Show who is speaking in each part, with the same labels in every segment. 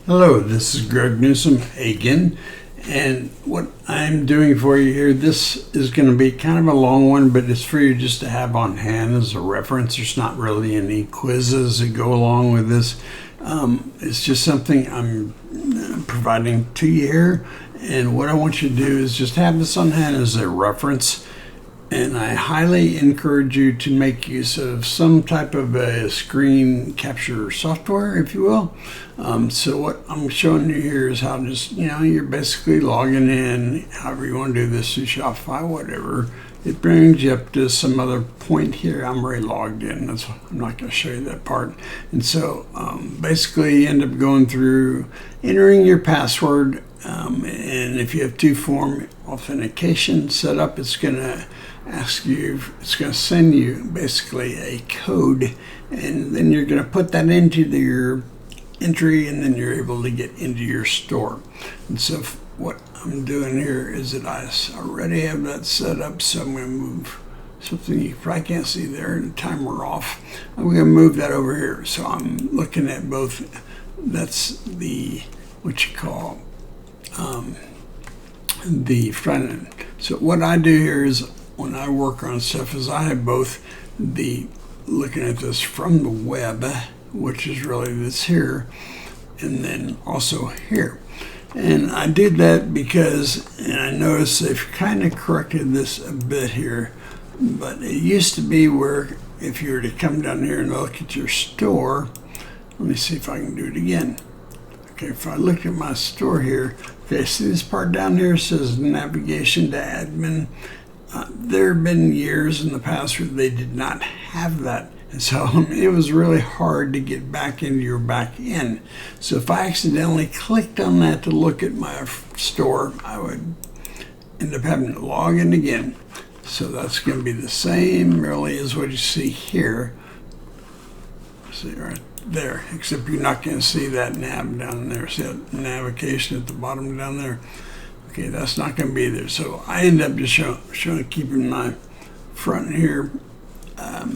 Speaker 1: Hello, this is Greg Newsom again, and what I'm doing for you here, this is going to be kind of a long one, but it's for you just to have on hand as a reference. There's not really any quizzes that go along with this. It's just something I'm providing to you here, and what I want you to do is just have this on hand as a reference. And I highly encourage you to make use of some type of a screen capture software, if you will. So what I'm showing you here is how just, you're basically logging in, however you want to do this through Shopify, whatever. It brings you up to some other point here. I'm already logged in. I'm not going to show you that part. And so basically you end up going through entering your password. And if you have two-form authentication set up, it's going to send you basically a code, and then you're going to put that into your entry, and then you're able to get into your store. And so what I'm doing here is that I already have that set up, so I'm going to move something you probably can't see there, and the timer off. I'm going to move that over here. So I'm looking at both. That's the what you call the front end. So what I do here is when I work on stuff is I have both the looking at this from the web, which is really this here, and then also here. And I did that because, and I noticed they've kind of corrected this a bit here, but it used to be where if you were to come down here and look at your store, let me see if I can do it again. Okay, if I look at my store here, okay, see this part down here says navigation to admin. There have been years in the past where they did not have that. And so it was really hard to get back into your back end. So if I accidentally clicked on that to look at my store, I would end up having to log in again. So that's going to be the same really as what you see here. See right there, except you're not going to see that nav down there. See that navigation at the bottom down there? Okay, that's not going to be there. So I end up just showing keeping my front here. Let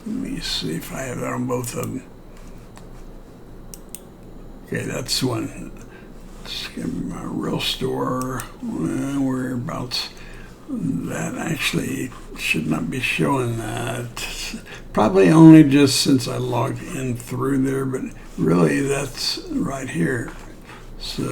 Speaker 1: me see if I have that on both of them. Okay, that's one. It's going to be my real store. Whereabouts? That actually should not be showing that. Probably only just since I logged in through there, but really that's right here. So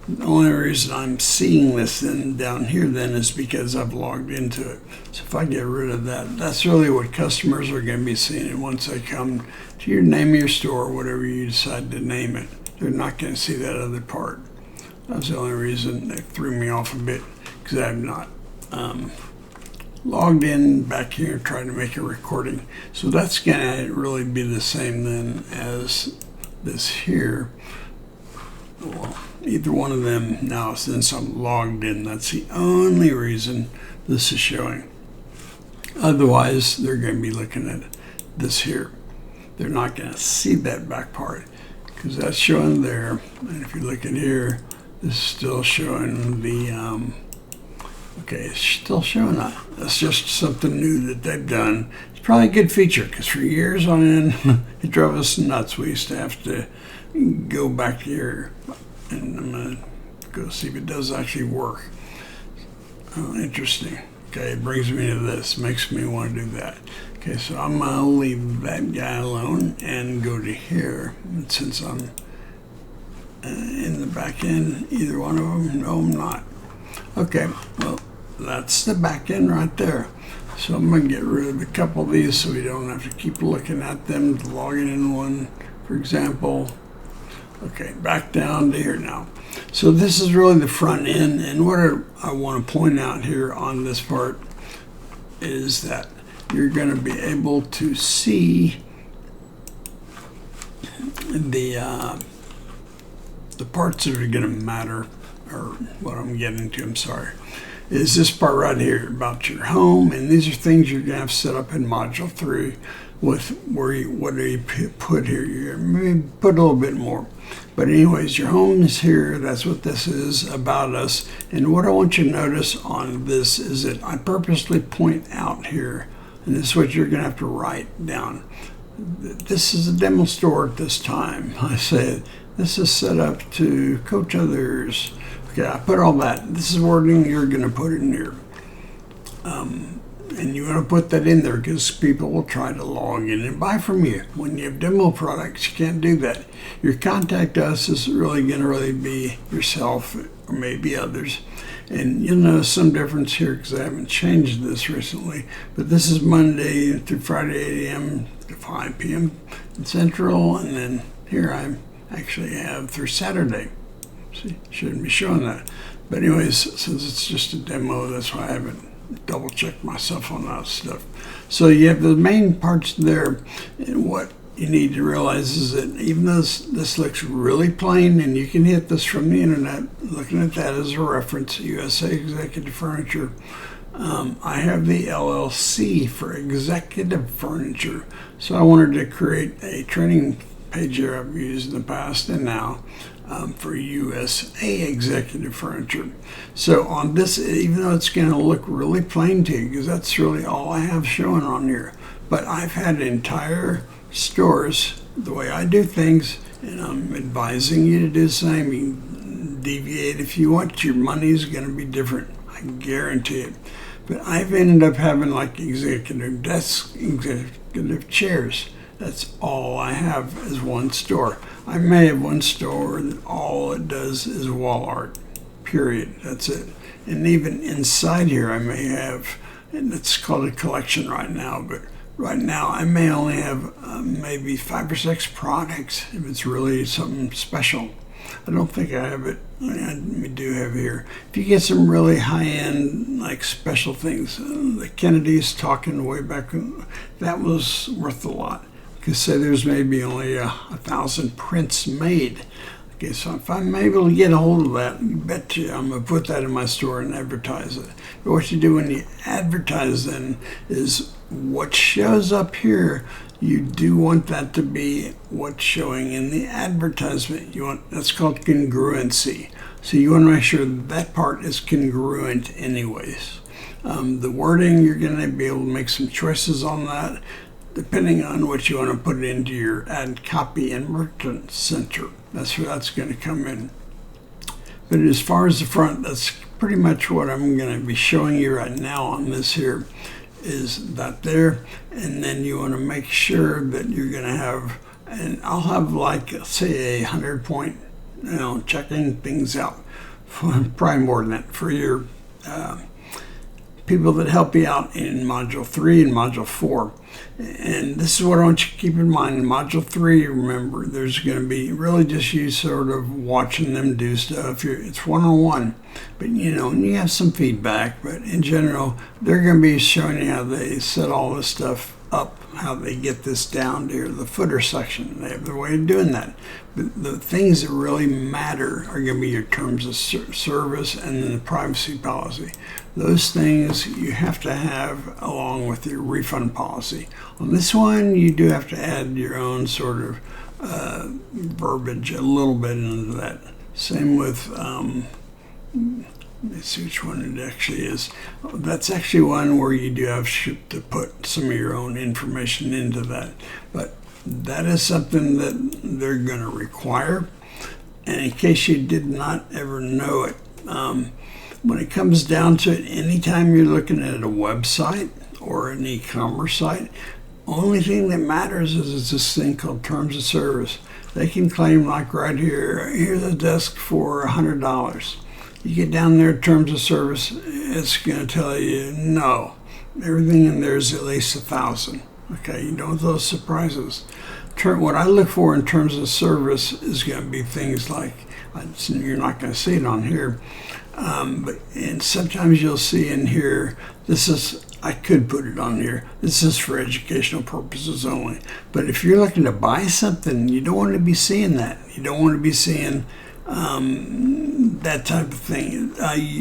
Speaker 1: the only reason I'm seeing this then down here then is because I've logged into it. So if I get rid of that, that's really what customers are going to be seeing. And once they come to your name of your store, whatever you decide to name it, they're not going to see that other part. That's the only reason they threw me off a bit, because I have not logged in back here and tried to make a recording. So that's going to really be the same then as this here. Well, either one of them now, since I'm logged in, that's the only reason this is showing. Otherwise, they're going to be looking at this here. They're not going to see that back part because that's showing there. And if you look at here, this is still showing the, okay, it's still showing that. That's just something new that they've done. It's probably a good feature because for years on end, it drove us nuts. We used to have to go back here, and I'm going to go see if it does actually work. Oh, interesting. Okay, it brings me to this, makes me want to do that. Okay, so I'm going to leave that guy alone and go to here. And since I'm in the back end, either one of them, no, I'm not. Okay, well, that's the back end right there. So I'm going to get rid of a couple of these so we don't have to keep looking at them, logging in one, for example. Okay, back down to here now. So this is really the front end, and what I want to point out here on this part is that you're going to be able to see the parts that are going to matter, or what I'm getting to, I'm sorry, is this part right here about your home, and these are things you're going to have set up in Module 3 with what do you put here? You're maybe put a little bit more. But anyways, your home is here. That's what this is about us. And what I want you to notice on this is that I purposely point out here, and this is what you're going to have to write down. this is a demo store at this time. I said, this is set up to coach others. Okay, I put all that. This is wording you're going to put in here. And you want to put that in there because people will try to log in and buy from you. When you have demo products, you can't do that. Your contact us is really going to be yourself or maybe others. And you'll notice some difference here because I haven't changed this recently. But this is Monday through Friday, 8 a.m. to 5 p.m. in Central. And then here I actually have through Saturday. See, shouldn't be showing that. But anyways, since it's just a demo, that's why I haven't double check myself on that stuff. So you have the main parts there, and what you need to realize is that even though this looks really plain, and you can hit this from the internet, looking at that as a reference, USA Executive Furniture, I have the LLC for Executive Furniture. So I wanted to create a training page here I've used in the past and now for USA Executive Furniture. So on this, even though it's going to look really plain to you, because that's really all I have showing on here, but I've had entire stores, the way I do things, and I'm advising you to do the same. You can deviate if you want. Your money's going to be different. I guarantee it. But I've ended up having like executive desks, executive chairs. That's all I have is one store. I may have one store that all it does is wall art, period. That's it. And even inside here I may have, and it's called a collection right now, but right now I may only have maybe 5 or 6 products if it's really something special. I don't think I have it. We do have here. If you get some really high-end, like special things, the Kennedys talking way back, that was worth a lot. Because say there's maybe only 1,000 prints made. Okay, so if I'm able to get a hold of that, you bet you I'm going to put that in my store and advertise it. But what you do when you advertise then is what shows up here, you do want that to be what's showing in the advertisement. That's called congruency. So you want to make sure that part is congruent anyways. The wording, you're going to be able to make some choices on that, depending on what you want to put into your ad copy and merchant center. That's where that's going to come in. But as far as the front, that's pretty much what I'm going to be showing you right now on this here, is that there. And then you want to make sure that you're going to have, and I'll have like, say, 100 point, checking things out, probably more than that, for your people that help you out in Module 3 and Module 4. And this is what I want you to keep in mind. In Module 3, remember, there's going to be really just you sort of watching them do stuff. It's one-on-one, but you have some feedback. But in general, they're going to be showing you how they set all this stuff up, how they get this down to the footer section. They have their way of doing that. But the things that really matter are going to be your terms of service and then the privacy policy. Those things you have to have along with your refund policy. On this one, you do have to add your own sort of verbiage a little bit into that. Same with, let's see which one it actually is. That's actually one where you do have to put some of your own information into that. But that is something that they're going to require. And in case you did not ever know it, when it comes down to it, anytime you're looking at a website or an e-commerce site, only thing that matters is this thing called terms of service. They can claim, like right here, here's a desk for $100. You get down there, terms of service, it's going to tell you no. Everything in there is at least 1,000. Okay, you don't want those surprises. What I look for in terms of service is going to be things like, you're not going to see it on here, and sometimes you'll see in here, I could put it on here, this is for educational purposes only. But if you're looking to buy something, you don't want to be seeing that. You don't want to be seeing that type of thing.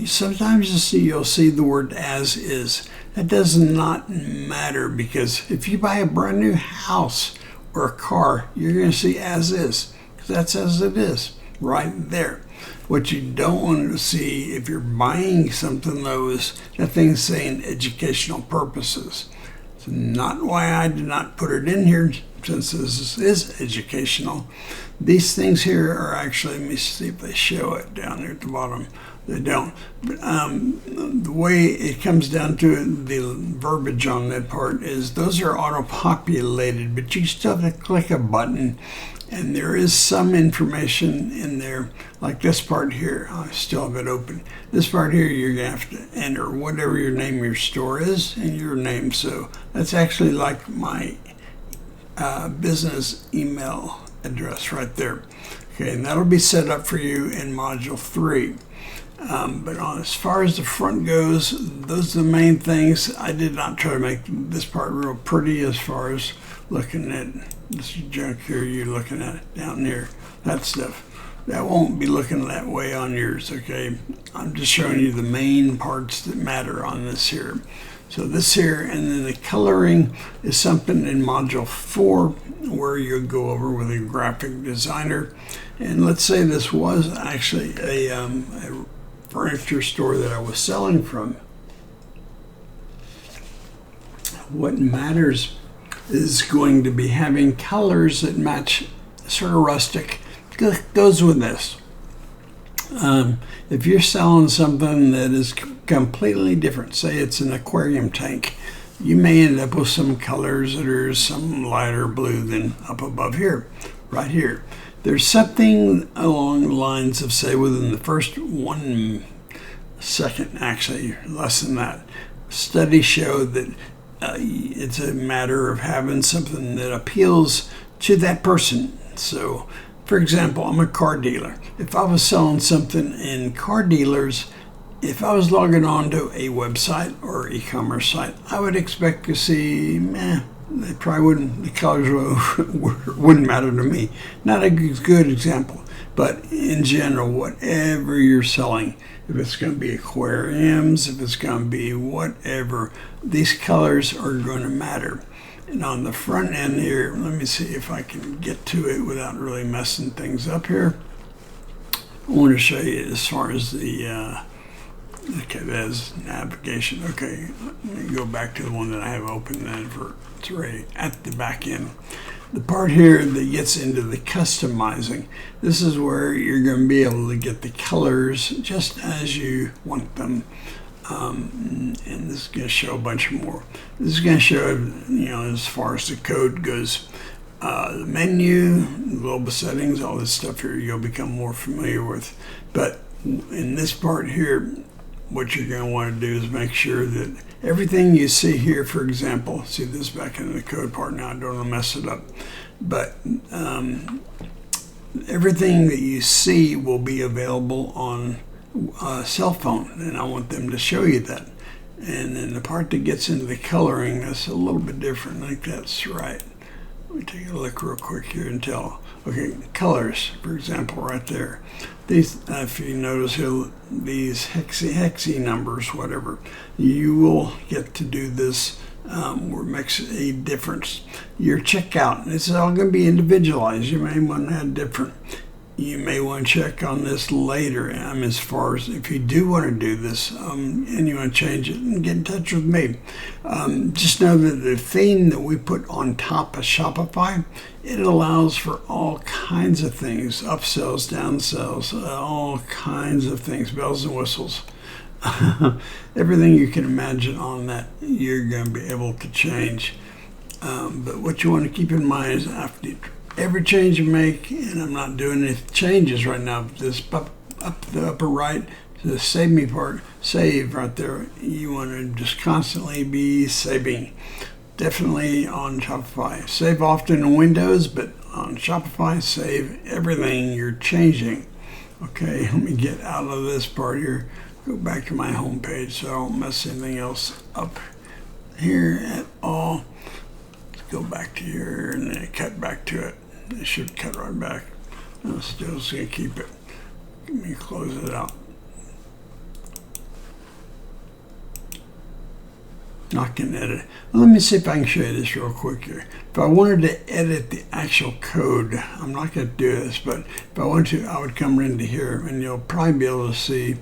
Speaker 1: Sometimes you'll see the word as is. That does not matter, because if you buy a brand new house or a car, you're going to see as is, because that's as it is right there. What you don't want to see if you're buying something, though, is that thing saying educational purposes. It's not why I did not put it in here. since this is educational, these things here are actually, let me see if they show it down there at the bottom. They don't. But the way it comes down to it, the verbiage on that part is those are auto-populated, but you still have to click a button, and there is some information in there, like this part here. I still have it open. This part here, you're going to have to enter whatever your name of your store is and your name. So that's actually like my business email address right there. Okay, and that'll be set up for you in Module 3. But as far as the front goes, those are the main things. I did not try to make this part real pretty as far as looking at this junk here you're looking at down there. That stuff. That won't be looking that way on yours, okay? I'm just showing you the main parts that matter on this here. So this here, and then the coloring is something in Module 4 where you'll go over with a graphic designer. And let's say this was actually a furniture store that I was selling from. What matters is going to be having colors that match, sort of rustic. Goes with this. If you're selling something that is completely different, say it's an aquarium tank, you may end up with some colors that are some lighter blue than up above here, right here. There's something along the lines of, say, within the first 1 second, actually less than that, studies show that it's a matter of having something that appeals to that person. So, for example, I'm a car dealer. If I was selling something in car dealers, if I was logging on to a website or e-commerce site, I would expect to see, they probably wouldn't, the colors wouldn't matter to me. Not a good example, but in general, whatever you're selling, if it's going to be aquariums, if it's going to be whatever, these colors are going to matter. And on the front end here, let me see if I can get to it without really messing things up here. I want to show you as far as the, okay, that's navigation. Okay, let me go back to the one that I have open then for, it's right at the back end. The part here that gets into the customizing, this is where you're going to be able to get the colors just as you want them. And this is going to show a bunch more. This is going to show, as far as the code goes, the menu, global settings, all this stuff here you'll become more familiar with. But in this part here, what you're going to want to do is make sure that everything you see here, for example, see this back in the code part now, I don't want to mess it up, but everything that you see will be available on a cell phone, and I want them to show you that. And then the part that gets into the coloring, that's a little bit different. I think that's right. Let me take a look real quick here and tell. Okay, colors, for example, right there. These, if you notice here, these hexy numbers, whatever, you will get to do this where it makes a difference. Your checkout, this is all going to be individualized. You may want to add different. You may want to check on this later. As far as if you do want to do this and you want to change it, and get in touch with me. Just know that the theme that we put on top of Shopify, it allows for all kinds of things, upsells, downsells, all kinds of things, bells and whistles. Everything you can imagine on that, you're going to be able to change. But what you want to keep in mind is after every change you make, and I'm not doing any changes right now, this up the upper right, the save me part, save right there, you want to just constantly be saving. Definitely on Shopify. Save often in Windows, but on Shopify, save everything you're changing. Okay, let me get out of this part here, go back to my home page so I don't mess anything else up here at all. Go back to here and then cut back to it. It should cut right back. I'm still just going to keep it. Let me close it out. I can edit. Well, let me see if I can show you this real quick here. If I wanted to edit the actual code, I'm not going to do this, but if I wanted to, I would come into here and you'll probably be able to see.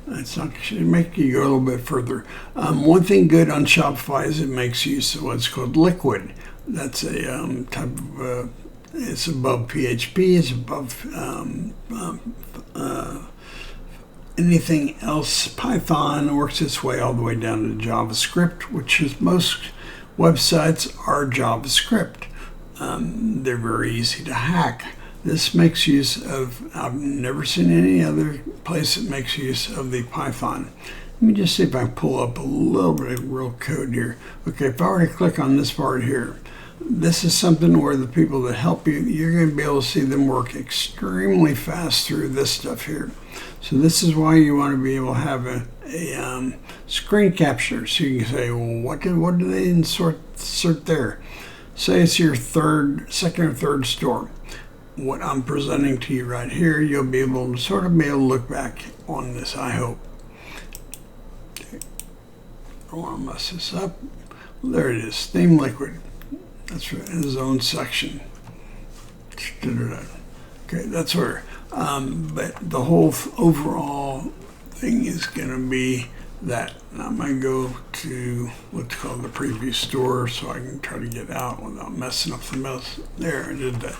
Speaker 1: It's not going to make you go a little bit further. One thing good on Shopify is it makes use of what's called Liquid. That's a type of, it's above PHP, it's above anything else. Python works its way all the way down to JavaScript, which is most websites are JavaScript. They're very easy to hack. This makes use of, I've never seen any other place that makes use of the Python. Let me just see if I can pull up a little bit of real code here. Okay, if I were to click on this part here, this is something where the people that help you, you're going to be able to see them work extremely fast through this stuff here. So this is why you want to be able to have a screen capture, so you can say, well, what do they insert there? Say it's your second or third store. What I'm presenting to you right here, you'll be able to sort of be able to look back on this, I hope. Okay. I don't want to mess this up. There it is, Theme Liquid. That's right, in his own section. Okay, that's where. But the whole overall thing is going to be that. Now I'm going to go to what's called the preview store so I can try to get out without messing up the mess. There, I did that.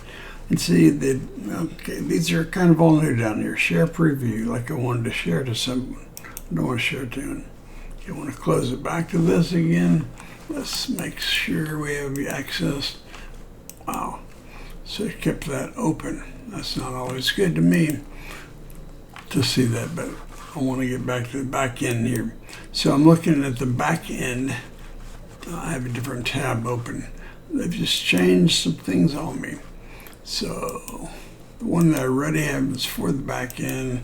Speaker 1: And see, okay, these are kind of all new down here. Share preview, like I wanted to share to someone. I don't want to share to them. You want to close it back to this again. Let's make sure we have access. Wow. So it kept that open. That's not always good to me to see that, but I want to get back to the back end here. So I'm looking at the back end. I have a different tab open. They've just changed some things on me. So the one that I already have is for the back end.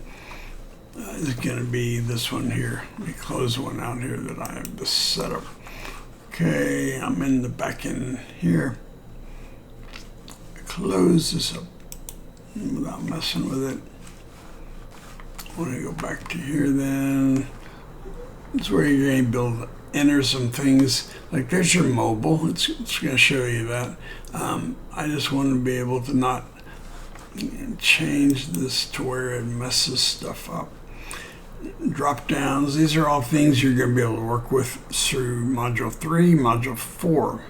Speaker 1: Is going to be this one here. Let me close one out here that I have this set up. Okay, I'm in the back end here. Close this up without messing with it. I want to go back to here then. It's where you're going to be able to enter some things. Like there's your mobile. It's going to show you that. I just want to be able to not change this to where it messes stuff up. Drop downs, these are all things you're going to be able to work with through Module 3, Module 4.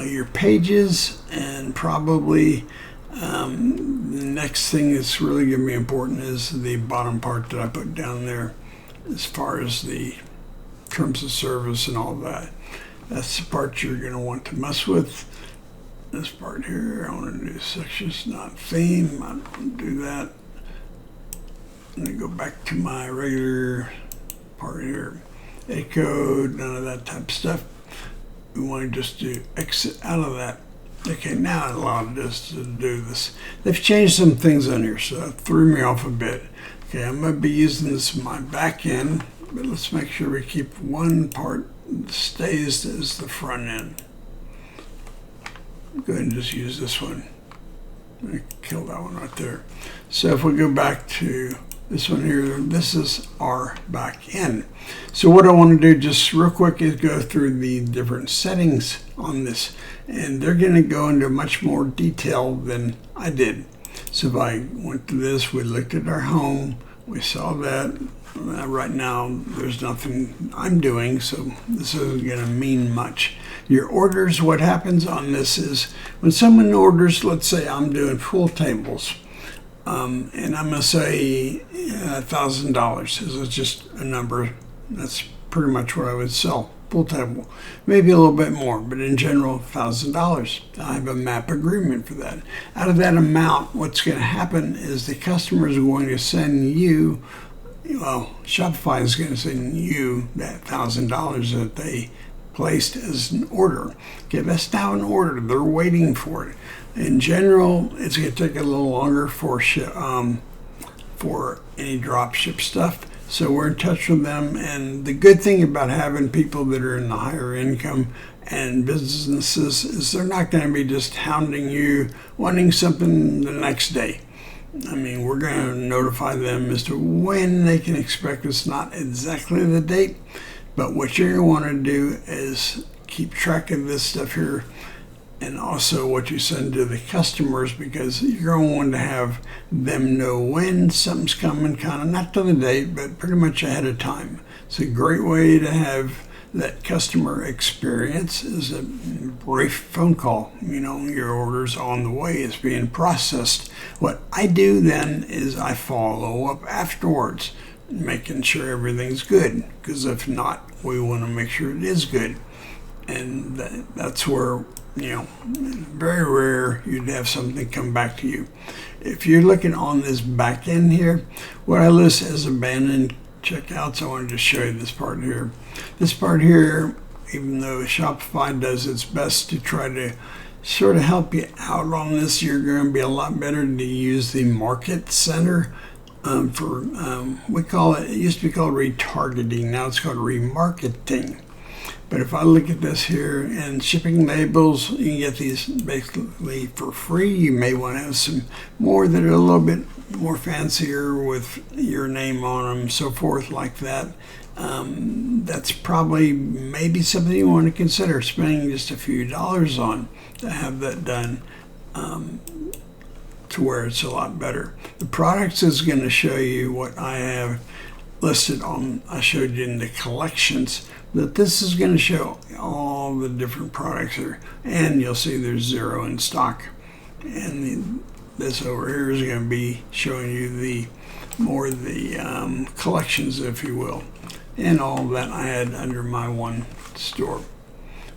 Speaker 1: Your pages, and probably the next thing that's really going to be important is the bottom part that I put down there as far as the terms of service and all that. That's the part you're going to want to mess with. This part here, I want to do sections, not theme. I don't do that. I'm going to go back to my regular part here. A code, none of that type of stuff. We want to just do exit out of that. Okay, now it allowed us to do this. They've changed some things on here, so that threw me off a bit. Okay, I'm going to be using this in my back end, but let's make sure we keep one part that stays as the front end. Go ahead and just use this one. I'm going to kill that one right there. So if we go back to this one here, this is our back end. So what I want to do just real quick is go through the different settings on this, and they're going to go into much more detail than I did. So if I went to this, we looked at our home, we saw that. Right now there's nothing I'm doing, so this isn't going to mean much. Your orders, what happens on this is when someone orders, let's say I'm doing pool tables, and I'm going to say $1,000 is just a number. That's pretty much what I would sell, pool table. Maybe a little bit more, but in general, $1,000. I have a MAP agreement for that. Out of that amount, what's going to happen is the customer is going to send you, well, Shopify is going to send you that $1,000 that they placed as an order. Okay, that's now an order. They're waiting for it. In general, it's going to take a little longer for any drop ship stuff. So we're in touch with them. And the good thing about having people that are in the higher income and businesses is they're not going to be just hounding you, wanting something the next day. I mean, we're going to notify them as to when they can expect us, not exactly the date, but what you're going to want to do is keep track of this stuff here, and also what you send to the customers, because you're going to want to have them know when something's coming, kind of not to the date, but pretty much ahead of time. It's a great way to have that customer experience is a brief phone call. Your order's on the way, it's being processed. What I do then is I follow up afterwards, making sure everything's good, because if not, we want to make sure it is good. And that's where, very rare you'd have something come back to you. If you're looking on this back end here, what I list as abandoned checkouts, I wanted to show you this part here. This part here, even though Shopify does its best to try to sort of help you out on this, you're going to be a lot better to use the Market Center we call it used to be called retargeting, now it's called remarketing. But if I look at this here, and shipping labels, you can get these basically for free. You may want to have some more that are a little bit more fancier with your name on them, so forth like that. That's probably maybe something you want to consider spending just a few dollars on to have that done, to where it's a lot better. The products is going to show you what I have listed on, I showed you in the collections, that this is going to show all the different products here, and you'll see there's 0 in stock. And this over here is going to be showing you the collections, if you will, and all that I had under my one store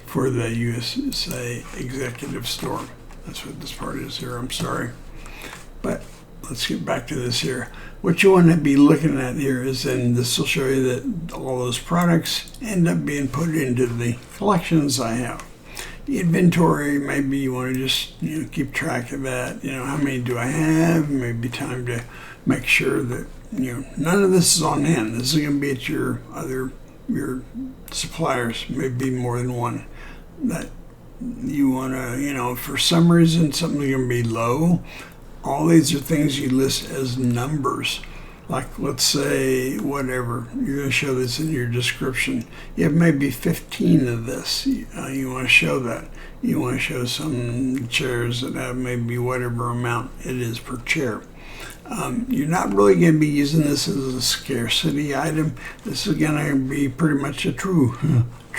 Speaker 1: for the USA Executive Store. That's what this part is here, I'm sorry. But let's get back to this here. What you want to be looking at here is, and this will show you that all those products end up being put into the collections I have. The inventory, maybe you want to just keep track of that. How many do I have? Maybe time to make sure that none of this is on hand. This is going to be at your suppliers, maybe more than one, that you want to, for some reason something's going to be low. All these are things you list as numbers. Like, let's say, whatever, you're going to show this in your description. You have maybe 15 of this. You want to show that. You want to show some chairs that have maybe whatever amount it is per chair. You're not really going to be using this as a scarcity item. This is going to be pretty much a true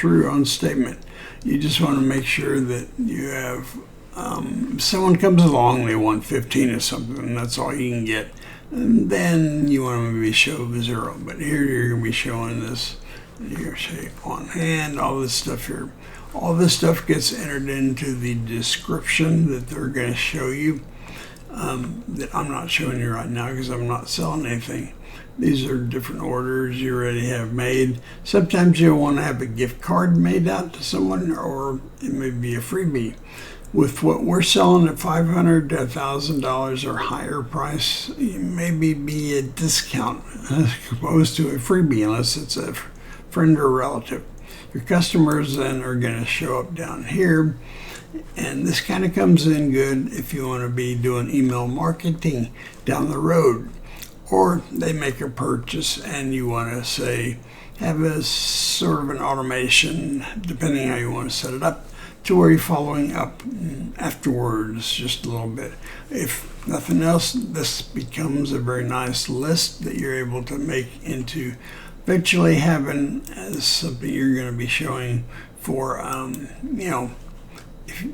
Speaker 1: on statement. You just want to make sure that you have, if someone comes along, they want 15 or something, and that's all you can get. And then you want to maybe show 0. But here you're going to be showing this. You're going to say on hand, all this stuff here. All this stuff gets entered into the description that they're going to show you. That I'm not showing you right now because I'm not selling anything. These are different orders you already have made. Sometimes you'll want to have a gift card made out to someone, or it may be a freebie. With what we're selling at $500 to $1,000 or higher price, it maybe be a discount as opposed to a freebie, unless it's a friend or relative. Your customers then are going to show up down here. And this kind of comes in good if you want to be doing email marketing down the road. Or they make a purchase and you want to say, have a sort of an automation, depending how you want to set it up, to where you're following up afterwards just a little bit. If nothing else, this becomes a very nice list that you're able to make into eventually having as something you're going to be showing for,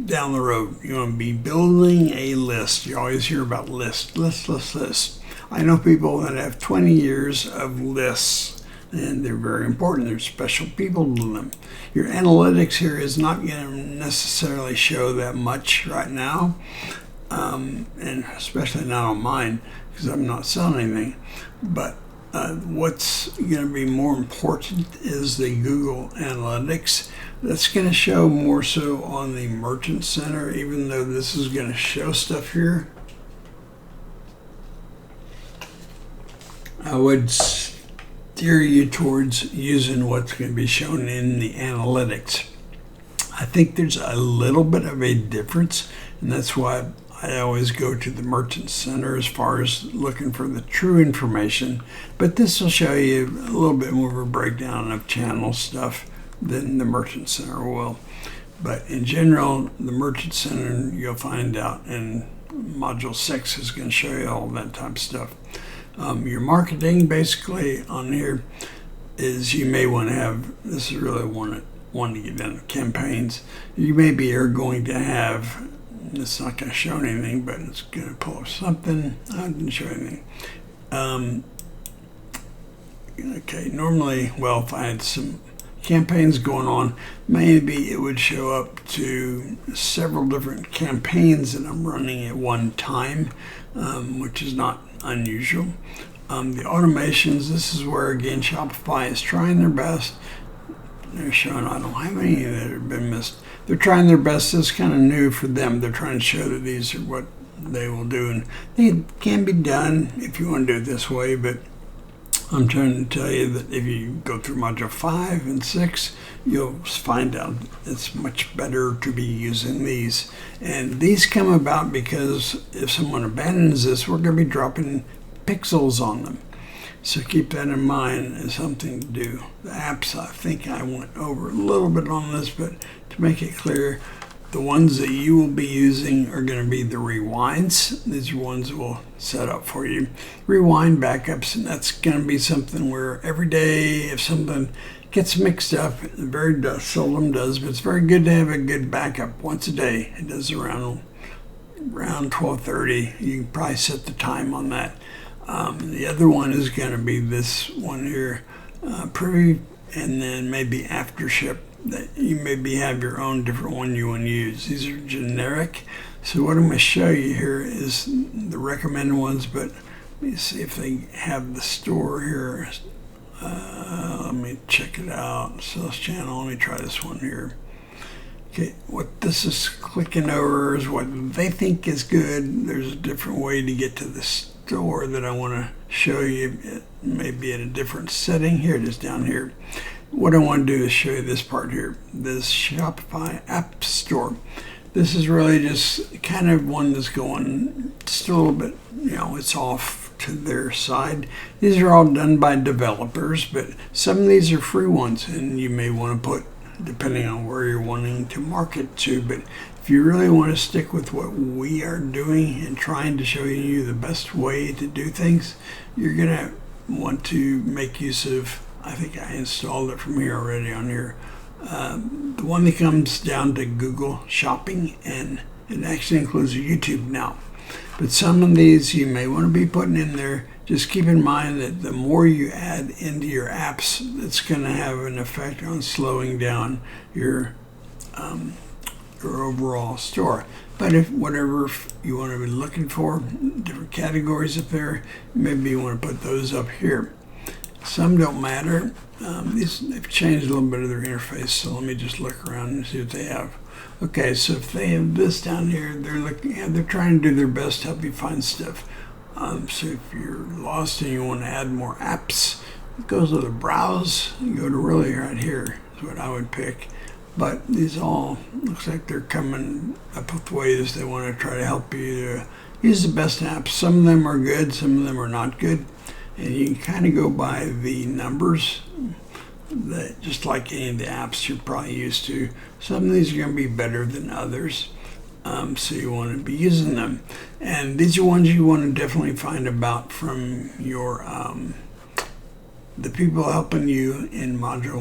Speaker 1: down the road. You want to be building a list. You always hear about list. I know people that have 20 years of lists, and they're very important. There's special people to them. Your analytics here is not going to necessarily show that much right now, and especially not on mine because I'm not selling anything. But what's going to be more important is the Google Analytics. That's going to show more so on the Merchant Center, even though this is going to show stuff here. I would steer you towards using what's going to be shown in the analytics. I think there's a little bit of a difference, and that's why I always go to the Merchant Center as far as looking for the true information. But this will show you a little bit more of a breakdown of channel stuff than the Merchant Center will. But in general, the Merchant Center, you'll find out in Module 6 is going to show you all that type of stuff. Your marketing, basically on here, is you may want to have, this is really one to get done, campaigns. You maybe are going to have, it's not going to show anything, but it's going to pull up something. I didn't show anything. Okay, normally, well, if I had some campaigns going on, maybe it would show up to several different campaigns that I'm running at one time, which is not unusual. The automations, this is where, again, Shopify is trying their best. They're showing I don't have any that have been missed. They're trying their best. This is kind of new for them. They're trying to show that these are what they will do. And it can be done if you want to do it this way, but I'm trying to tell you that if you go through module 5 and 6, you'll find out it's much better to be using these. And these come about because if someone abandons this, we're going to be dropping pixels on them. So keep that in mind as something to do. The apps, I think I went over a little bit on this, but to make it clear, the ones that you will be using are going to be the rewinds. These are ones that will set up for you. Rewind backups, and that's going to be something where every day if something gets mixed up, it very seldom does, but it's very good to have a good backup once a day. It does around 12:30. You can probably set the time on that. The other one is going to be this one here, Privy, and then maybe Aftership. That you maybe have your own different one you want to use. These are generic. So what I'm going to show you here is the recommended ones, but let me see if they have the store here. Let me check it out. Sales channel, let me try this one here. Okay, what this is clicking over is what they think is good. There's a different way to get to the store that I want to show you. It may be at a different setting. Here it is down here. What I want to do is show you this part here, this Shopify App Store. This is really just kind of one that's going just a little bit, it's off to their side. These are all done by developers, but some of these are free ones, and you may want to put, depending on where you're wanting to market to, but if you really want to stick with what we are doing and trying to show you the best way to do things, you're going to want to make use of, I think I installed it from here already on here. The one that comes down to Google Shopping, and it actually includes YouTube now. But some of these you may want to be putting in there. Just keep in mind that the more you add into your apps, it's going to have an effect on slowing down your overall store. But if whatever you want to be looking for, different categories up there, maybe you want to put those up here. Some don't matter. They've changed a little bit of their interface, so let me just look around and see what they have. Okay, so if they have this down here, they're trying to do their best to help you find stuff. So if you're lost and you want to add more apps, it goes to the browse. You go to really right here is what I would pick. But these all looks like they're coming up with ways they want to try to help you to use the best apps. Some of them are good, some of them are not good. And you can kind of go by the numbers, that just like any of the apps you're probably used to. Some of these are going to be better than others, so you want to be using them. And these are ones you want to definitely find about from your the people helping you in module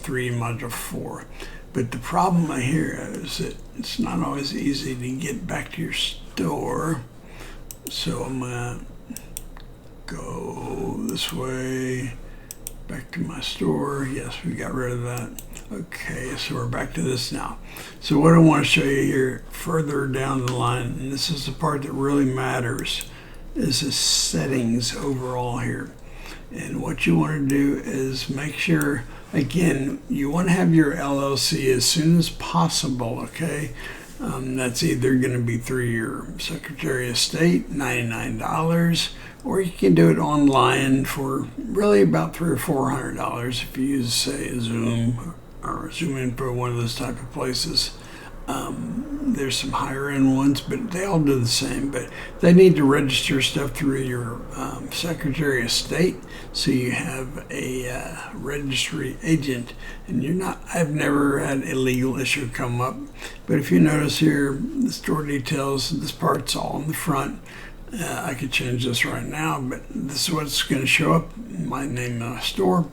Speaker 1: 3 and module 4. But the problem I hear is that it's not always easy to get back to your store. So I'm going to go this way back to my store. Yes, we got rid of that. Okay, so we're back to this now. So what I want to show you here further down the line, and this is the part that really matters, is the settings overall here. And what you want to do is make sure, again, you want to have your LLC as soon as possible, okay? That's either going to be through your Secretary of State, $99, or you can do it online for really about $300 or $400 if you use, say, Zoom or Zoom Info, one of those type of places. There's some higher end ones, but they all do the same. But they need to register stuff through your Secretary of State, so you have a registry agent, and you're not. I've never had a legal issue come up, but if you notice here, the store details, this part's all in the front. I could change this right now, but this is what's going to show up. My name of the store.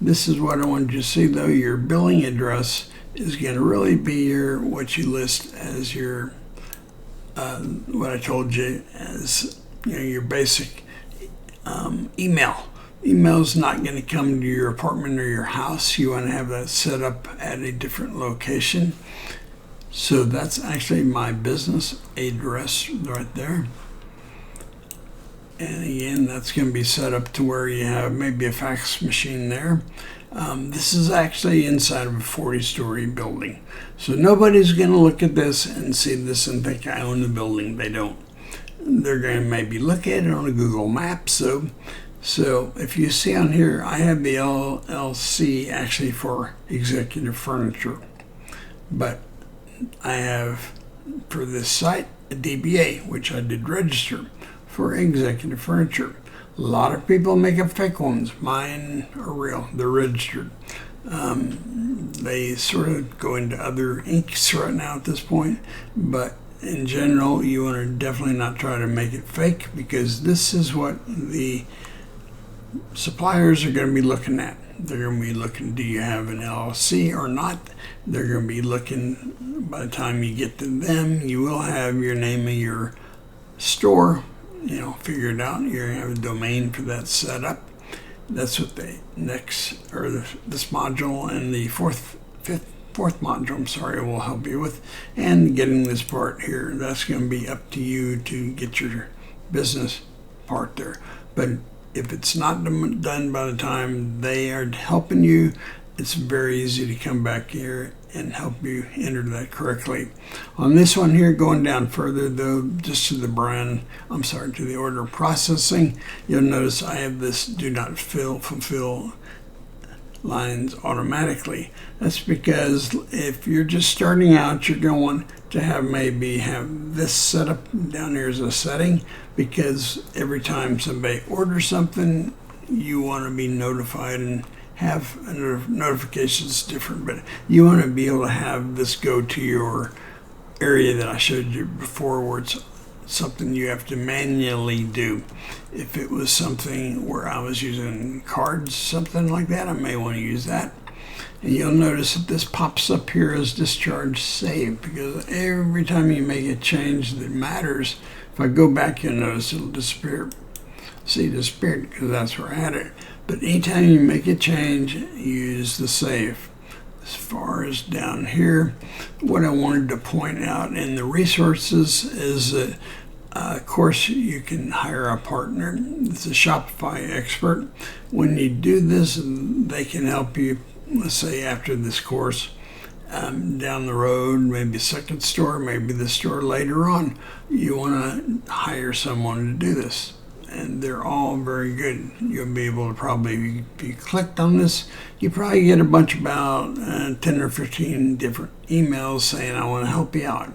Speaker 1: This is what I wanted you to see, though. Your billing address is going to really be what you list as your what I told you as your basic email. Email is not going to come to your apartment or your house. You want to have that set up at a different location. So that's actually my business address right there. And again, that's going to be set up to where you have maybe a fax machine there. This is actually inside of a 40-story building. So nobody's going to look at this and see this and think I own the building. They don't. They're going to maybe look at it on a Google map. So if you see on here, I have the LLC actually for Executive Furniture. But I have, for this site, a DBA, which I did register for Executive Furniture. A lot of people make up fake ones. Mine are real. They're registered. They sort of go into other inks right now at this point. But in general, you want to definitely not try to make it fake, because this is what the suppliers are going to be looking at. They're going to be looking, do you have an LLC or not? They're going to be looking, by the time you get to them, you will have your name of your store, figured out. You're going to have a domain for that set up. That's what the next, or this module and the fourth module, will help you with. And getting this part here, that's going to be up to you to get your business part there. But if it's not done by the time they are helping you, it's very easy to come back here and help you enter that correctly. On this one here, going down further though, just to the order processing, you'll notice I have this do not fulfill lines automatically. That's because if you're just starting out, you're going to have this set up down here as a setting, because every time somebody orders something, you want to be notified and have notifications different, but you want to be able to have this go to your area that I showed you before, where it's something you have to manually do. If it was something where I was using cards, something like that, I may want to use that. And you'll notice that this pops up here as discharge saved, because every time you make a change that matters, if I go back, you'll notice it'll disappear. See, it disappeared because that's where I had it. But anytime you make a change, use the save. As far as down here, what I wanted to point out in the resources is that, of course, you can hire a partner. It's a Shopify expert. When you do this, they can help you, let's say after this course, down the road, maybe a second store, maybe the store later on. You want to hire someone to do this. And they're all very good. You'll be able to probably, if you clicked on this, you probably get a bunch, about 10 or 15 different emails saying, I want to help you out.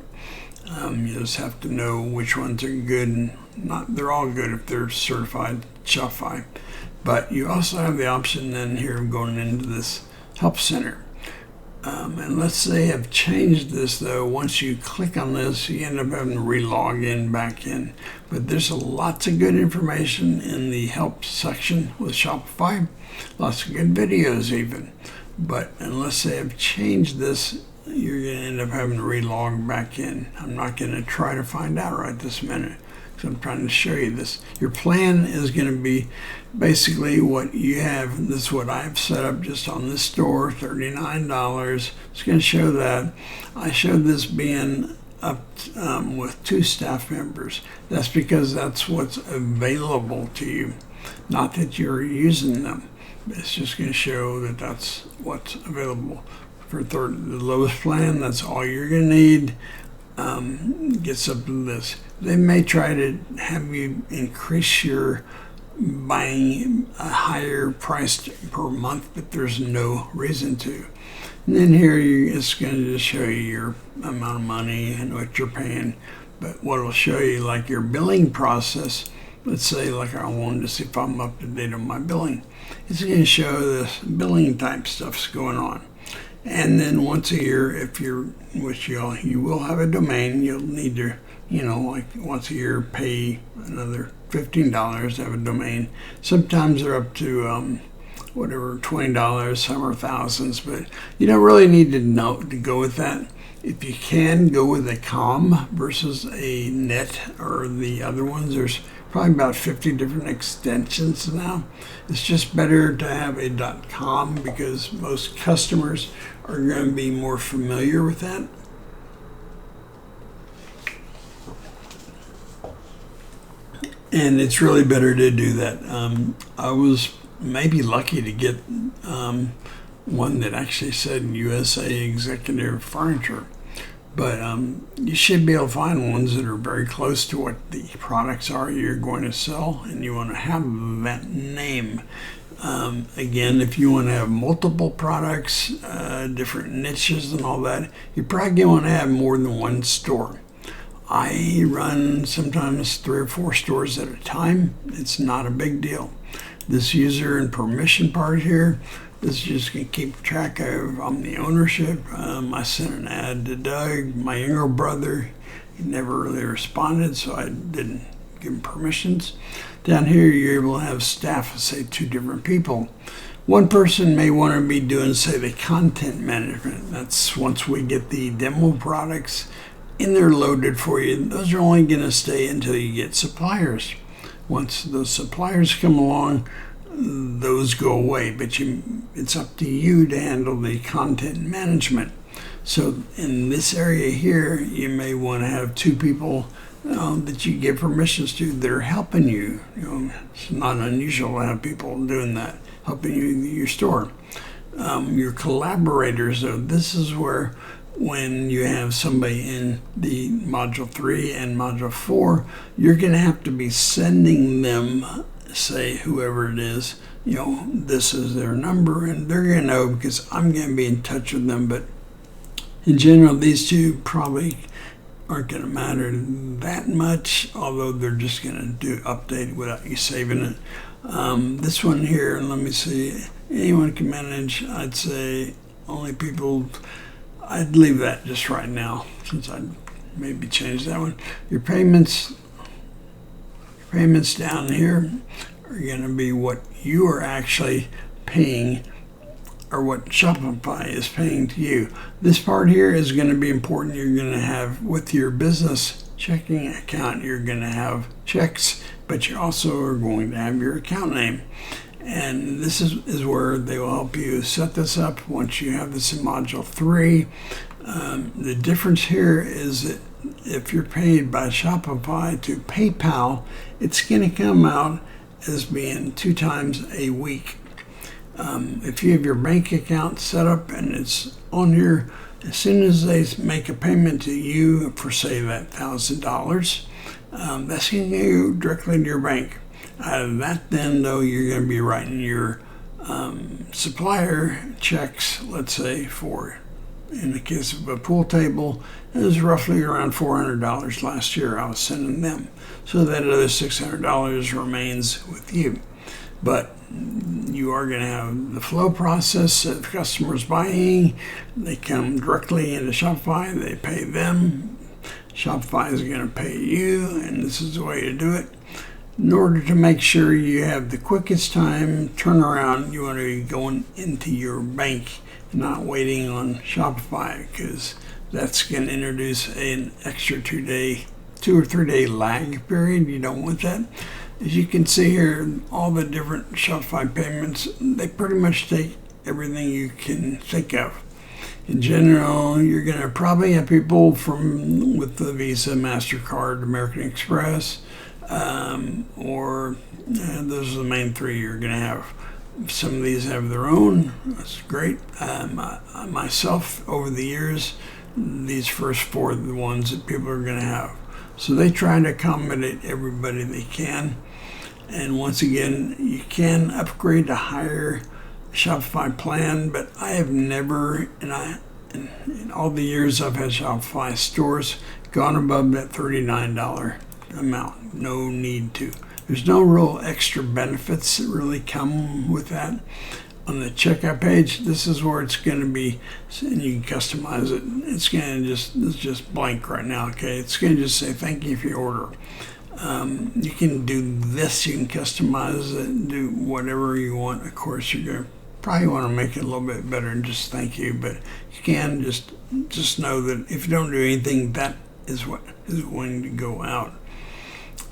Speaker 1: You just have to know which ones are good, and they're all good if they're certified Shopify. But you also have the option then here of going into this help center. And let's say I've changed this though. Once you click on this, you end up having to re-log in back in. But there's lots of good information in the help section with Shopify. Lots of good videos even. But unless they have changed this, you're going to end up having to re-log back in. I'm not going to try to find out right this minute, because I'm trying to show you this. Your plan is going to be basically what you have. This is what I've set up just on this store, $39. It's going to show that. I showed this being up with 2 staff members. That's because that's what's available to you. Not that you're using them. It's just going to show that that's what's available. For the lowest plan, that's all you're going to need. Gets up to this. They may try to have you increase your buying a higher price per month, but there's no reason to. And then here it's going to just show you your amount of money and what you're paying. But what it'll show you, like your billing process, let's say like I wanted to see if I'm up to date on my billing. It's going to show this billing type stuff's going on. And then once a year, if you're, which you will have a domain, you'll need to like once a year, pay another $15 to have a domain. Sometimes they're up to whatever, $20, some are thousands, but you don't really need to go with that. If you can go with a com versus a net or the other ones, there's probably about 50 different extensions now. It's just better to have a .com because most customers are going to be more familiar with that. And it's really better to do that. I was maybe lucky to get one that actually said USA Executive Furniture. But you should be able to find ones that are very close to what the products are you're going to sell, and you want to have that name. Again, if you want to have multiple products, different niches and all that, you probably want to have more than one store. I run sometimes 3 or 4 stores at a time. It's not a big deal. This user and permission part here, this is just going to keep track of the ownership. I sent an ad to Doug, my younger brother. He never really responded, so I didn't give him permissions. Down here, you're able to have staff, say 2 different people. One person may want to be doing, say, the content management. That's once we get the demo products in there loaded for you. Those are only going to stay until you get suppliers. Once those suppliers come along, those go away, but it's up to you to handle the content management. So in this area here, you may want to have 2 people that you give permissions to that are helping you. It's not unusual to have people doing that, helping you in your store. Your collaborators, though, this is where when you have somebody in the module 3 and module 4, you're going to have to be sending them, say whoever it is, this is their number, and they're going to know because I'm going to be in touch with them. But in general, these 2 probably aren't going to matter that much, although they're just going to do update without you saving it. This one here, let me see, anyone can manage. I'd say only people. I'd leave that just right now, since I'd maybe change that one. Your payments down here are going to be what you are actually paying, or what Shopify is paying to you. This part here is going to be important. You're going to have, with your business checking account, you're going to have checks, but you also are going to have your account name. And this is where they will help you set this up once you have this in module 3. The difference here is that if you're paid by Shopify to PayPal, it's going to come out as being 2 times a week. If you have your bank account set up and it's on here, as soon as they make a payment to you for, say, that $1,000, that's going to go directly to your bank. Out of that, then, though, you're going to be writing your supplier checks, let's say, for, in the case of a pool table, it was roughly around $400 last year I was sending them. So that other $600 remains with you. But you are going to have the flow process of customers buying. They come directly into Shopify, they pay them. Shopify is going to pay you, and this is the way to do it. In order to make sure you have the quickest time turnaround, you want to be going into your bank and not waiting on Shopify, because that's going to introduce an extra 2 or 3 day lag period. You don't want that. As you can see here, all the different Shopify payments, they pretty much take everything you can think of. In general, you're going to probably have people with the Visa, MasterCard, American Express, those are the main 3 you're going to have. Some of these have their own. That's great. Myself, over the years, these first 4 are the ones that people are going to have. So they try to accommodate everybody they can. And once again, you can upgrade to higher Shopify plan, but I have never, in all the years I've had Shopify stores, gone above that $39 amount. No need to. There's no real extra benefits that really come with that. on the checkout page, this is where it's going to be, and you can customize it. It's just blank right now. Okay, it's going to just say thank you for your order. You can do this. You can customize it, do whatever you want. Of course, you're going to probably want to make it a little bit better and just thank you, but you can just know that if you don't do anything, that is what is going to go out.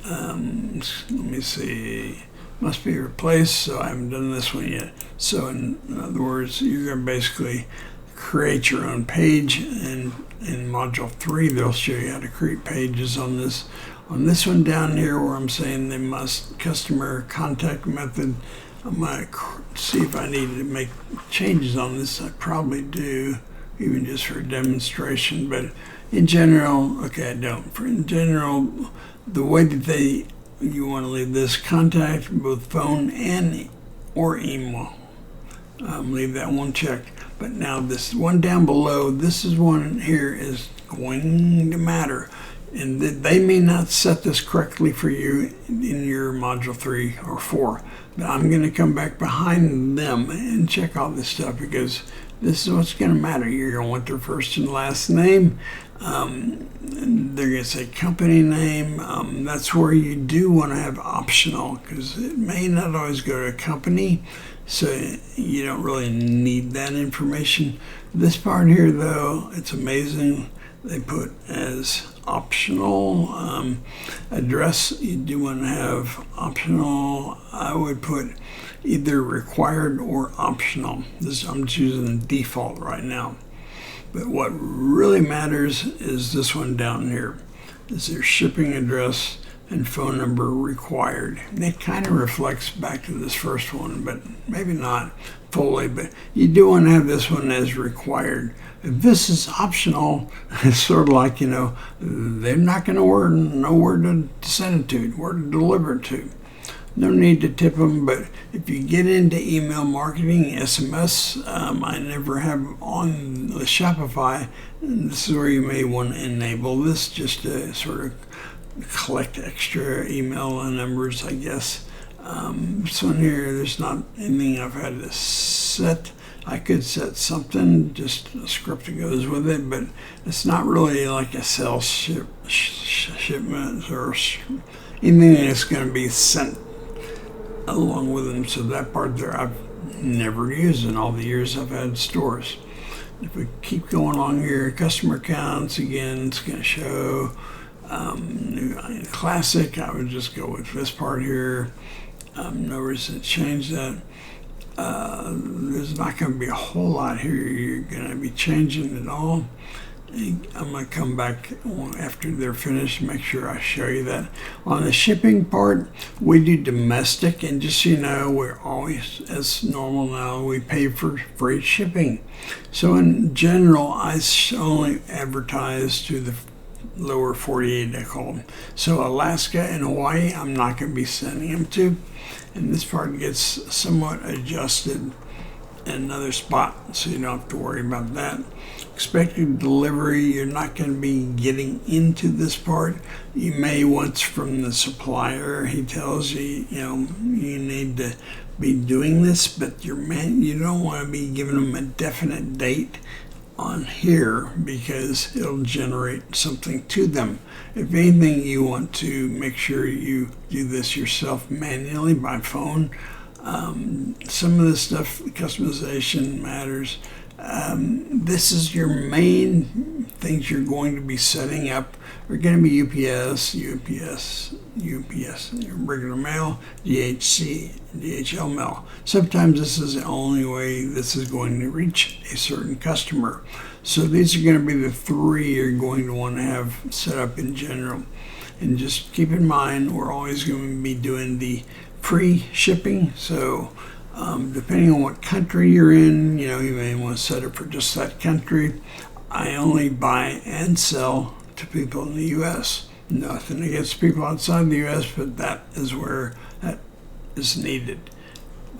Speaker 1: Let me see. Must be replaced, so I haven't done this one yet. So in other words, you're going to basically create your own page, and in module 3 they'll show you how to create pages on this one down here where I'm saying they must customer contact method. I'm going to see if I need to make changes on this. I probably do, even just for a demonstration, but in general, okay, I don't. In general, the way that you want to leave this contact, both phone and or email. Leave that one checked. But now this one down below, this is one here is going to matter. And they may not set this correctly for you in your module 3 or 4. But I'm going to come back behind them and check all this stuff, because this is what's going to matter. You're going to want their first and last name. They're going to say company name. That's where you do want to have optional, because it may not always go to a company, so you don't really need that information. This part here, though, it's amazing. They put as optional address. You do want to have optional. I would put either required or optional. I'm choosing the default right now. But what really matters is this one down here. Is their shipping address and phone number required. And it kind of reflects back to this first one, but maybe not fully. But you do want to have this one as required. If this is optional, it's sort of like, they're not going to know where to send it to, where to deliver it to. No need to tip them, but if you get into email marketing, SMS, I never have on the Shopify. This is where you may want to enable this just to sort of collect extra email numbers, I guess. This one here, there's not anything I've had to set. I could set something, just a script that goes with it, but it's not really like a sales shipment or anything that's going to be sent along with them. So that part there I've never used in all the years I've had stores. If we keep going along here, customer accounts, again, it's going to show new classic. I would just go with this part here. No reason to change that. There's not going to be a whole lot here you're going to be changing at all. I'm going to come back after they're finished and make sure I show you that. On the shipping part, we do domestic, and just so you know, we're always, as normal now, we pay for free shipping. So in general, I only advertise to the lower 48, I call them. So Alaska and Hawaii, I'm not going to be sending them to. And this part gets somewhat adjusted in another spot, so you don't have to worry about that. Expected delivery, you're not going to be getting into this part. You may once from the supplier, he tells you, you need to be doing this, but you don't want to be giving them a definite date on here, because it'll generate something to them. If anything, you want to make sure you do this yourself manually by phone. Some of this stuff, customization matters. This is your main things you're going to be setting up. Are going to be UPS, your regular mail, DHC, DHL mail. Sometimes this is the only way this is going to reach a certain customer. So these are going to be the 3 you're going to want to have set up in general. And just keep in mind, we're always going to be doing the free shipping. So depending on what country you're in, you may want to set it for just that country. I only buy and sell to people in the U.S. Nothing against people outside the U.S., but that is where that is needed.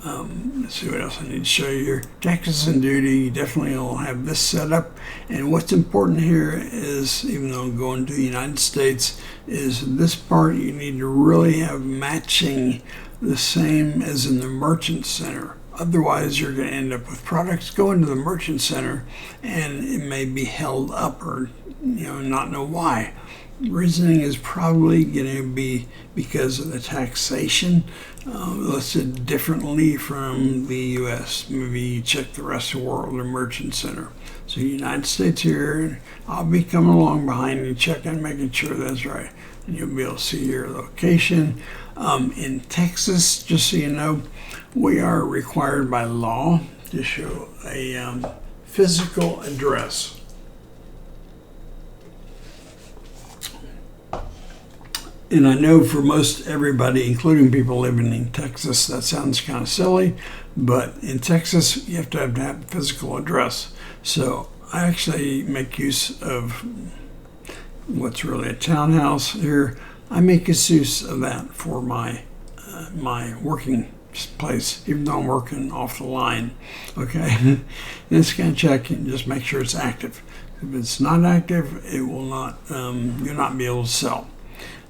Speaker 1: Let's see what else I need to show you here. Taxes and duty, you definitely will have this set up. And what's important here is, even though I'm going to the United States, is this part you need to really have matching the same as in the Merchant Center. Otherwise, you're going to end up with products going to the merchant center and it may be held up or not know why. Reasoning is probably going to be because of the taxation listed differently from the U.S. Maybe you check the rest of the world or merchant center. So United States here, and I'll be coming along behind you, checking, making sure that's right. And you'll be able to see your location. In Texas, just so you know, we are required by law to show a physical address. And I know for most everybody, including people living in Texas, that sounds kind of silly, but in Texas, you have to have a physical address. So I actually make use of what's really a townhouse here. I make use of that for my working place, even though I'm working off the line. Okay, it's going to check and just make sure it's active. If it's not active, it will not. You'll not be able to sell.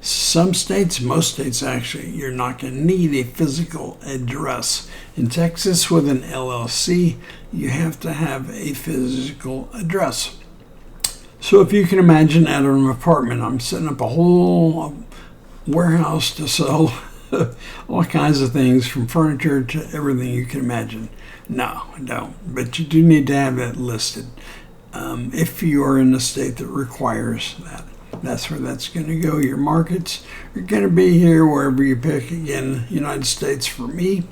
Speaker 1: Some states, most states actually, you're not going to need a physical address. In Texas, with an LLC, you have to have a physical address. So if you can imagine at an apartment, I'm setting up a whole warehouse to sell all kinds of things from furniture to everything you can imagine. No, I don't. But you do need to have that listed if you are in a state that requires that. That's where that's going to go. Your markets are going to be here wherever you pick. Again, United States for me.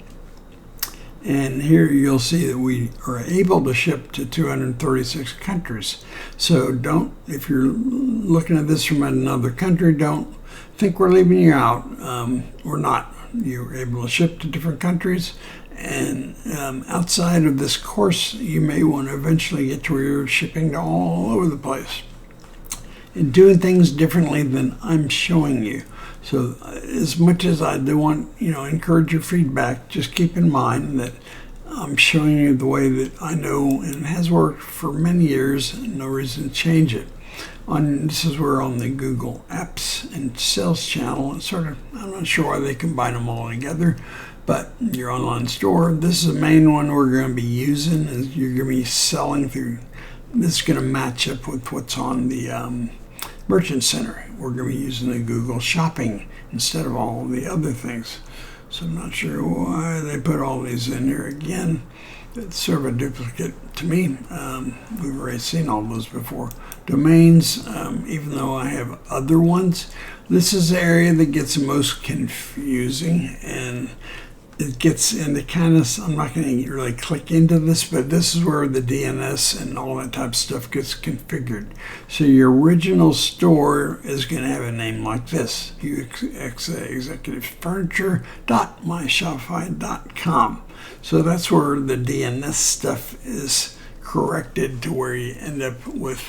Speaker 1: And here you'll see that we are able to ship to 236 countries. So don't, if you're looking at this from another country, don't think we're leaving you out. We're not. You're able to ship to different countries. And outside of this course, you may want to eventually get to where you're shipping to all over the place and doing things differently than I'm showing you. So as much as I do want, encourage your feedback, just keep in mind that I'm showing you the way that I know and it has worked for many years, and no reason to change it. This is where on the Google Apps and Sales channel, it's I'm not sure why they combine them all together, but your online store, this is the main one we're going to be using, is you're going to be selling through. This is going to match up with what's on the Merchant Center. We're going to be using the Google Shopping instead of all the other things. So I'm not sure why they put all these in here again. It's sort of a duplicate to me. We've already seen all those before. Domains, even though I have other ones, this is the area that gets the most confusing, and it gets into kind of, I'm not going to really click into this, but this is where the DNS and all that type of stuff gets configured. So your original store is going to have a name like this, executivefurniture.myshopify.com. So that's where the DNS stuff is corrected to where you end up with,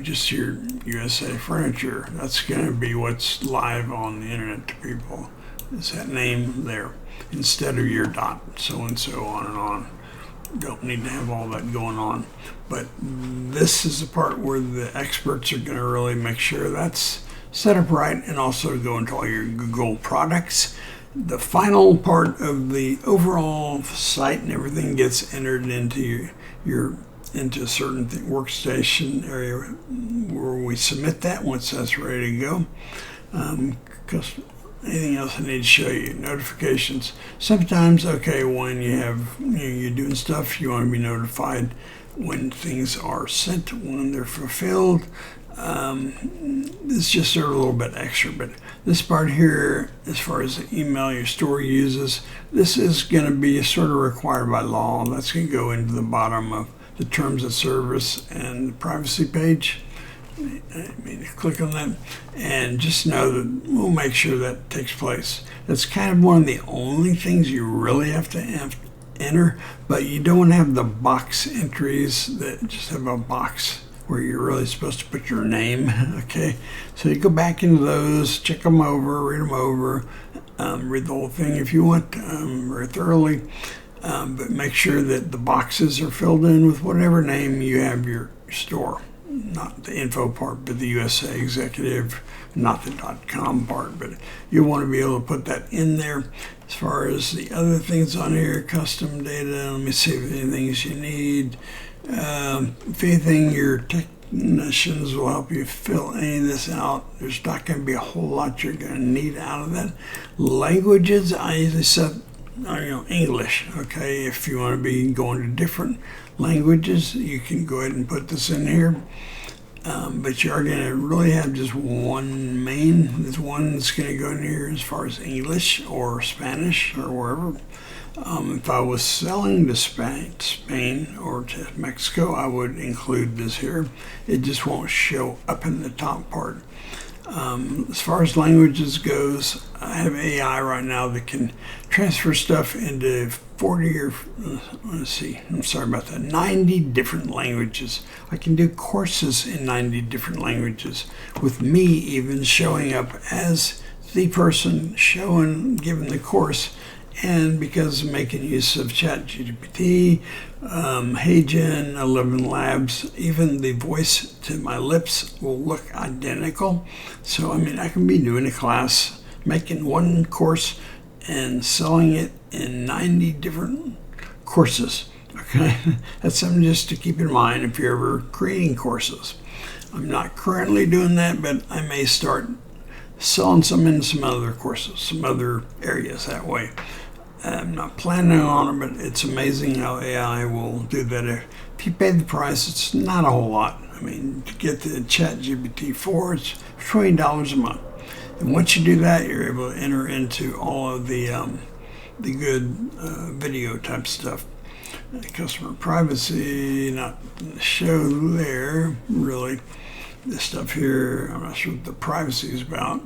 Speaker 1: just your USA Furniture. That's going to be what's live on the internet to people. Is that name there instead of your .so and so on and on. Don't need to have all that going on. But this is the part where the experts are going to really make sure that's set up right, and also go into all your Google products. The final part of the overall site and everything gets entered into into a certain workstation area where we submit that once that's ready to go. Anything else I need to show you? Notifications. Sometimes, when you have, you're doing stuff, you want to be notified when things are sent, when they're fulfilled. It's just sort of a little bit extra, but this part here, as far as the email your store uses, this is going to be sort of required by law. That's going to go into the bottom of the terms of service and the privacy page. Click on that, and just know that we'll make sure that takes place. That's kind of one of the only things you really have to enter, but you don't want to have the box entries that just have a box where you're really supposed to put your name. Okay, so you go back into those, check them over, read them over, read the whole thing if you want, very thoroughly, but make sure that the boxes are filled in with whatever name you have your store. not the info part, but the USA executive, not the .com part, but you want to be able to put that in there. As far as the other things on here, custom data, let me see if anything you need. If anything, your technicians will help you fill any of this out. There's not going to be a whole lot you're going to need out of that. Languages, I usually set English. Okay, if you want to be going to different languages, you can go ahead and put this in here. But you are going to really have just one main. There's one that's going to go in here as far as English or Spanish or wherever. If I was selling to Spain or to Mexico, I would include this here. It just won't show up in the top part. As far as languages goes, I have AI right now that can transfer stuff into 40 or, let's see, I'm sorry about that, 90 different languages. I can do courses in 90 different languages with me even showing up as the person giving the course. And because of making use of ChatGPT, HeyGen, 11 Labs, even the voice to my lips will look identical. So, I mean, I can be doing a class, making one course and selling it in 90 different courses. Okay, that's something just to keep in mind if you're ever creating courses. I'm not currently doing that, but I may start selling some in some other courses, some other areas that way. I'm not planning on it, but it's amazing how AI will do that. If you pay the price, it's not a whole lot. I mean, to get the ChatGPT 4, it's $20 a month. And once you do that, you're able to enter into all of the good video type stuff. Customer privacy, not show there, really. This stuff here, I'm not sure what the privacy is about.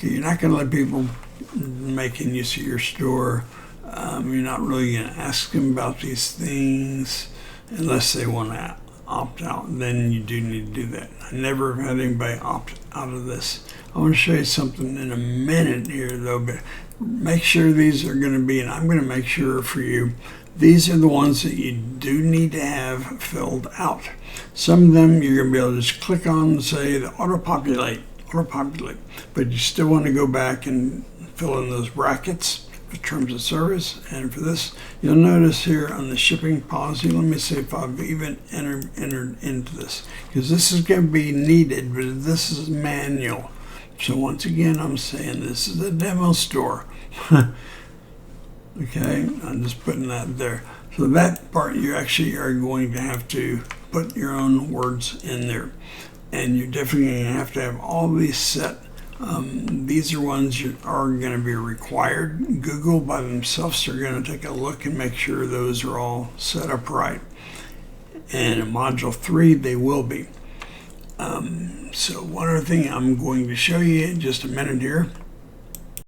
Speaker 1: You're not going to let people making use of your store. You're not really going to ask them about these things unless they want to opt out. Then you do need to do that. I never had anybody opt out of this. I want to show you something in a minute here, though, but make sure these are going to be, and I'm going to make sure for you, these are the ones that you do need to have filled out. Some of them you're going to be able to just click on and say the auto-populate, but you still want to go back and fill in those brackets for terms of service. And for this, you'll notice here on the shipping policy, let me see if I've even entered into this, because this is going to be needed, but this is manual. So once again, I'm saying this is a demo store. Okay, I'm just putting that there. So that part you actually are going to have to put your own words in there. And you're definitely going to have all these set. These are ones that are going to be required. Google by themselves are going to take a look and make sure those are all set up right. And in Module 3, they will be. So one other thing I'm going to show you in just a minute here